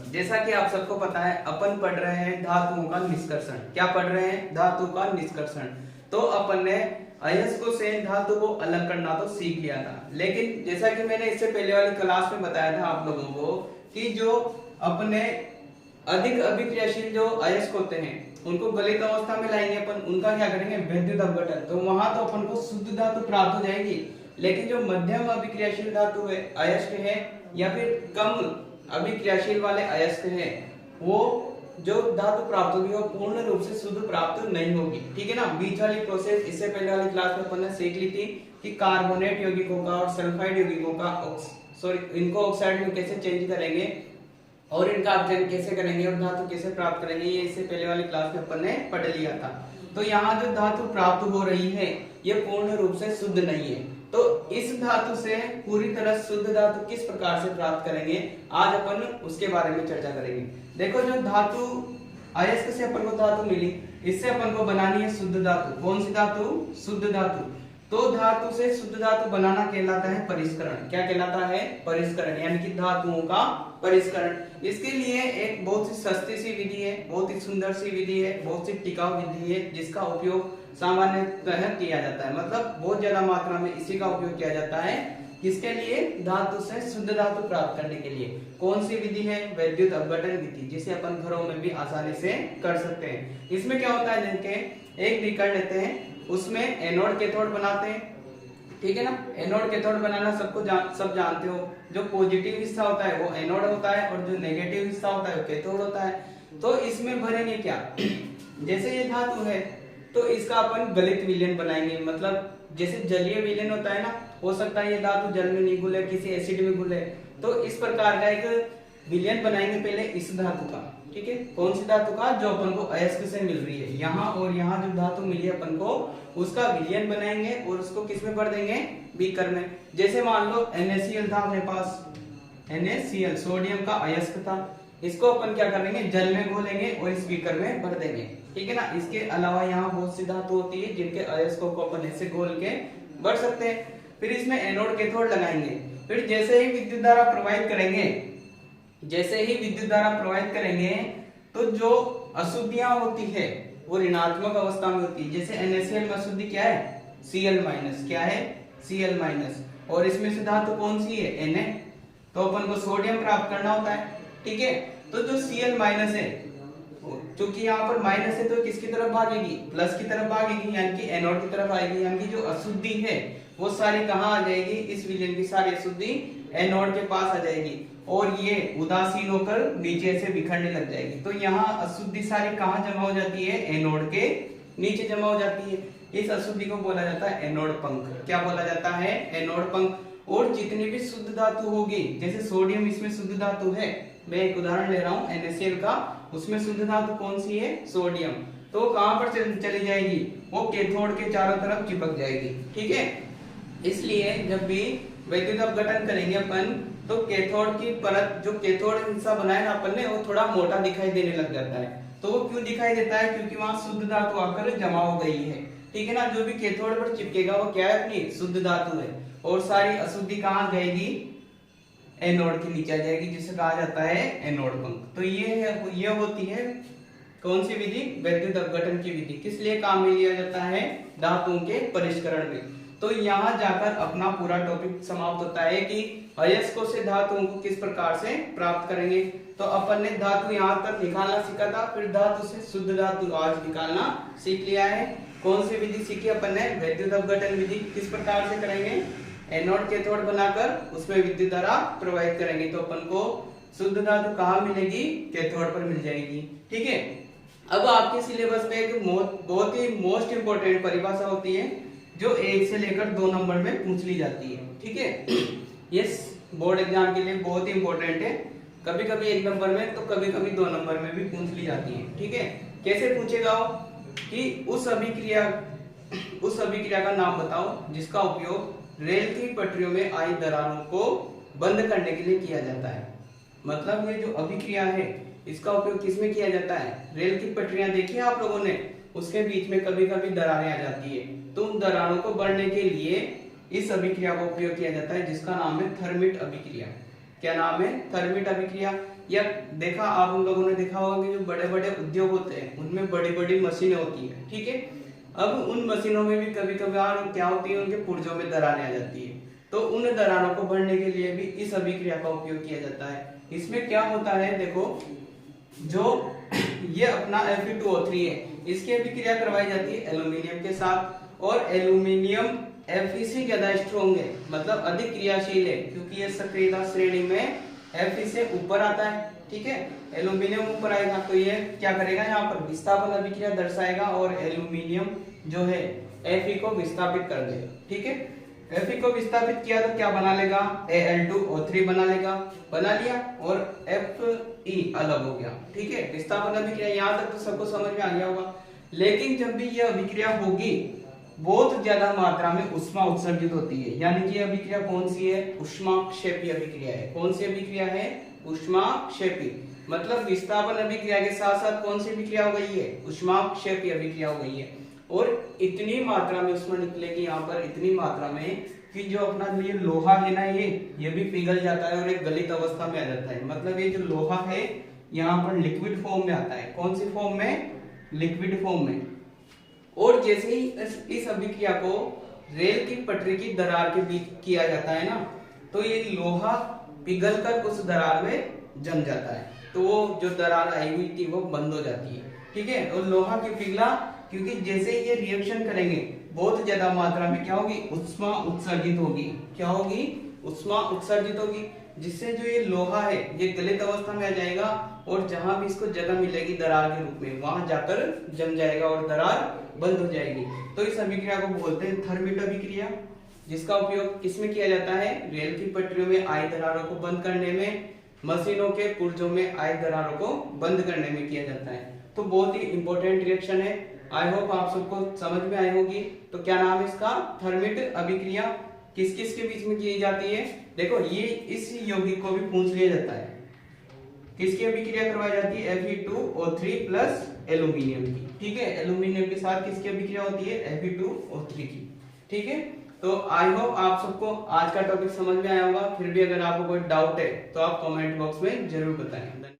जैसा कि आप सबको पता है अपन पढ़ रहे हैं धातुओं का निष्कर्षण। क्या पढ़ रहे हैं? धातु का निष्कर्षण। तो अपन ने अयस्क से धातु को अलग करना तो सीख लिया था, लेकिन जैसा कि मैंने इससे पहले वाली क्लास में बताया था आप लोगों को कि जो अपने अधिक अभिक्रियाशील जो अयस्क होते हैं उनको गलित अवस्था में लाएंगे अपन, उनका क्या करेंगे? वैद्युत अपघटन। तो वहां तो अपन को शुद्ध धातु प्राप्त हो जाएगी, लेकिन जो मध्यम अभिक्रियाशील धातु है अयस्क है या फिर कम अभिक्रियाशील वाले अयस्क है, वो जो धातु प्राप्त होगी वो पूर्ण रूप से शुद्ध प्राप्त नहीं होगी। ठीक है ना। बीच वाली प्रोसेस इससे पहले वाली क्लास में अपन ने सीख ली थी कि कार्बोनेट यौगिकों का और सल्फाइड यौगिकों का इनको ऑक्साइड में कैसे चेंज करेंगे और इनका अपचयन कैसे करेंगे और धातु कैसे प्राप्त करेंगे, ये इससे पहले वाली क्लास में अपन ने पढ़ लिया था। तो यहाँ जो धातु प्राप्त हो रही है ये पूर्ण रूप से शुद्ध नहीं है। तो इस धातु से पूरी तरह शुद्ध धातु किस प्रकार से प्राप्त करेंगे, आज अपन उसके बारे में चर्चा करेंगे। देखो, जो धातु अयस्क से अपन को धातु मिली, इससे अपन को बनानी है शुद्ध धातु। कौन सी धातु? शुद्ध धातु। तो धातु से शुद्ध धातु बनाना कहलाता है परिष्करण। क्या कहलाता है? परिष्करण, यानी कि धातुओं का परिष्करण। इसके लिए एक बहुत सी सस्ती सी विधि है, बहुत ही सुंदर सी विधि है, बहुत सी टिकाऊ विधि है, जिसका उपयोग सामान्यतः किया जाता है। मतलब बहुत ज्यादा मात्रा में इसी का उपयोग किया जाता है। किसके लिए? धातु से शुद्ध धातु प्राप्त करने के लिए। कौन सी विधि है? वैद्युत अपघटन विधि, जिसे अपन घरों में भी आसानी से कर सकते हैं। इसमें क्या होता है, देखिए, एक बीकर लेते हैं, उसमें एनोड कैथोड बनाते हैं। ठीक है ना। एनोड कैथोड बनाना सब जानते हो। जो पॉजिटिव हिस्सा होता है वो एनोड होता है और जो नेगेटिव हिस्सा होता है वो कैथोड होता है। तो इसमें भरेंगे क्या? जैसे ये धातु है तो इसका अपन गलित विलयन बनाएंगे। मतलब जैसे जलीय विलयन होता है ना, हो सकता है ये धातु जल में नहीं घुले, किसी एसिड में घुले, तो इस प्रकार का एक विलयन बनाएंगे पहले इस धातु का। ठीक है। कौन सी धातु का? जो अपन को अयस्क से मिल रही है। यहाँ और यहाँ जो धातु मिली है अपन को, उसका विलयन बनाएंगे और उसको किस में भर देंगे? बीकर में। जैसे मान लो NaCl था अपने पास, NaCl सोडियम का अयस्क था, इसको अपन क्या करेंगे? जल में घोलेंगे और इस बीकर में भर देंगे। ठीक है ना। इसके अलावा यहाँ बहुत सी धातु होती है जिनके अयस्कों को अपन ऐसे घोल के भर सकते हैं। फिर इसमें एनोड कैथोड लगाएंगे। फिर जैसे ही विद्युत धारा प्रवाहित करेंगे, तो जो अशुद्धियां होती है वो ऋणात्मक अवस्था में होती है। जैसे NaCl में अशुद्धि क्या है? Cl-। क्या है? Cl-। और इसमें से धातु कौन सी है? Na। तो अपन को सोडियम प्राप्त करना होता है। ठीक है। तो जो Cl- है, क्योंकि यहाँ पर माइनस है तो किसकी तरफ भागेगी? प्लस की तरफ भागेगी, यानी कि एनोड की तरफ आएगी। यानी कि जो अशुद्धि है वो सारी कहाँ आ जाएगी? इस विलयन की सारी अशुद्धि एनोड के पास आ जाएगी और ये उदासीन होकर नीचे से बिखरने लग जाएगी। तो यहाँ अशुद्धि सारी कहाँ जमा हो जाती है? एनोड के नीचे जमा हो जाती है। इस अशुद्धि को बोला जाता है एनोड पंख। क्या बोला जाता है? एनोड पंख। और जितनी भी शुद्ध धातु होगी, जैसे सोडियम इसमें शुद्ध धातु है, मैं एक उदाहरण ले रहा हूँ NaCl का, उसमें शुद्ध धातु कौन सी है? सोडियम। तो कहां पर चली जाएगी? वो कैथोड के चारों तरफ चिपक जाएगी। ठीक है। इसलिए जब भी वैद्युत अपघटन करेंगे अपन, तो कैथोड की परत, जो कैथोड हिस्सा बनाया ना अपन ने, वो थोड़ा मोटा दिखाई देने लग जाता है। तो वो क्यों दिखाई देता है? क्योंकि वहां शुद्ध धातु आकर जमा हो गई है। ठीक है ना। जो भी कैथोड पर चिपकेगा वो क्या है? अपनी शुद्ध धातु है। और सारी अशुद्धि कहाँ जाएगी? एनोड के नीचे आ जाएगी, जिसे कहा जाता है एनोड पंख। तो ये होती है कौन सी विधि? वैद्युत अपघटन की विधि। किस लिए काम में लिया जाता है? धातुओं के परिष्करण में। तो यहाँ जाकर अपना पूरा टॉपिक समाप्त होता है कि अयस्कों से धातुओं को किस प्रकार से प्राप्त करेंगे। तो अपन ने धातु यहाँ तक निकालना सीखा था, फिर धातु से शुद्ध धातु आज निकालना सीख लिया है। कौन सी विधि सीखी अपन ने? वैद्युत अपघटन विधि। किस प्रकार से करेंगे? एनोड कैथोड बनाकर उसमें विद्युत धारा प्रवाहित करेंगे, तो अपन को शुद्ध धातु कहाँ मिलेगी? कैथोड पर मिल जाएगी। ठीक है। अब आपके सिलेबस में एक बहुत ही मोस्ट इंपोर्टेंट परिभाषा होती है जो 1 से लेकर 2 नंबर में पूछ ली जाती है। ठीक है। ये बोर्ड एग्जाम के लिए बहुत ही इंपोर्टेंट है। कभी कभी 1 नंबर में तो कभी कभी 2 नंबर में भी पूछ ली जाती है। ठीक है। कैसे पूछेगा कि उस अभिक्रिया का नाम बताओ जिसका उपयोग रेल की पटरियों में आई दरारों को बंद करने के लिए किया जाता है। मतलब ये जो अभिक्रिया है इसका उपयोग किसमें किया जाता है? रेल की पटरियां देखी है आप लोगों ने, उसके बीच में कभी कभी दरारें आ जाती है, तो उन दरारों को बढ़ने के लिए इस अभिक्रिया का उपयोग किया जाता है जिसका नाम है थर्मिट अभिक्रिया। क्या नाम है? थर्मिट अभिक्रिया। या देखा आप उन लोगों ने देखा होगा कि जो बड़े बड़े उद्योग होते हैं उनमें बड़ी बड़ी मशीनें होती है, ठीक है। अब उन मशीनों में भी कभी कभार क्या होती है, उनके पुर्जों में दरारें आ जाती है, तो उन दरारों को भरने के लिए भी इस अभिक्रिया का उपयोग किया जाता है। इसमें क्या होता है, देखो जो ये अपना Fe2O3 है, इसकी अभिक्रिया करवाई जाती है एल्यूमिनियम के साथ, और एल्यूमिनियम Fe से ज्यादा स्ट्रॉन्ग है, मतलब अधिक क्रियाशील है, क्योंकि ये सक्रियता श्रेणी में Fe से ऊपर आता है, ठीक है। एल्यूमिनियम ऊपर आएगा तो ये क्या करेगा, यहाँ पर विस्थापन अभिक्रिया दर्शाएगा और एल्यूमिनियम जो है Fe को विस्थापित कर देगा, ठीक है। Fe को विस्थापित किया तो क्या बना लेगा, Al2O3 बना लेगा, बना लिया, और Fe अलग हो गया, ठीक है। विस्थापन अभिक्रिया यहाँ तक तो सबको समझ में आ गया होगा। लेकिन जब भी यह अभिक्रिया होगी बहुत ज्यादा मात्रा में उष्मा उत्सर्जित होती है, यानी कि अभिक्रिया कौन सी है, ऊष्माक्षेपी अभिक्रिया है। कौन सी अभिक्रिया है, ऊष्माक्षेपी, मतलब विस्थापन अभिक्रिया के साथ साथ कौन सी अभिक्रिया हो गई है, ऊष्माक्षेपी अभिक्रिया हो गई है। और इतनी मात्रा में उष्मा निकलेगी यहाँ पर, इतनी मात्रा में कि जो अपना जो ये लोहा है ना, ये भी पिघल जाता है और एक गलित अवस्था में आ जाता है। मतलब ये जो लोहा है यहाँ पर लिक्विड फॉर्म में आता है। कौन सी फॉर्म में, लिक्विड फॉर्म में। और जैसे ही इस अभिक्रिया को रेल की पटरी की दरार के बीच किया जाता है ना, तो ये लोहा पिघलकर उस दरार में जम जाता है, तो वो जो दरार आई हुई थी वो बंद हो जाती है, ठीक है। और लोहा क्यों पिघला, क्योंकि जैसे ये रिएक्शन करेंगे बहुत ज्यादा मात्रा में क्या होगी, उष्मा उत्सर्जित होगी। क्या होगी, उष्मा उत्सर्जित होगी, जिससे जो ये लोहा है ये गलित अवस्था में आ जाएगा, और जहां भी इसको जगह मिलेगी दरार के रूप में वहां जाकर जम जाएगा और दरार बंद हो जाएगी। तो इस अभिक्रिया को बोलते हैं थर्मिट अभिक्रिया, जिसका उपयोग किसमें किया जाता है, रेल की पटरियों में आई दरारों को बंद करने में, मशीनों के पुर्जों में आई दरारों को बंद करने में किया जाता है। तो बहुत ही इंपॉर्टेंट रिएक्शन है। आई होप आप सबको समझ में आई होगी। तो क्या नाम है इसका, थर्मिट अभिक्रिया। किस किस के बीच में की जाती है, देखो ये इस यौगिक को भी पूछ लिया जाता है। किसकी अभिक्रिया करवाई जाती है, Fe2O3 प्लस एल्यूमिनियम की, ठीक है। एल्यूमिनियम के साथ किसकी अभिक्रिया होती है, Fe2O3 की, ठीक है। तो आई होप आप सबको आज का टॉपिक समझ में आया होगा। फिर भी अगर आपको कोई डाउट है तो आप कमेंट बॉक्स में जरूर बताएं।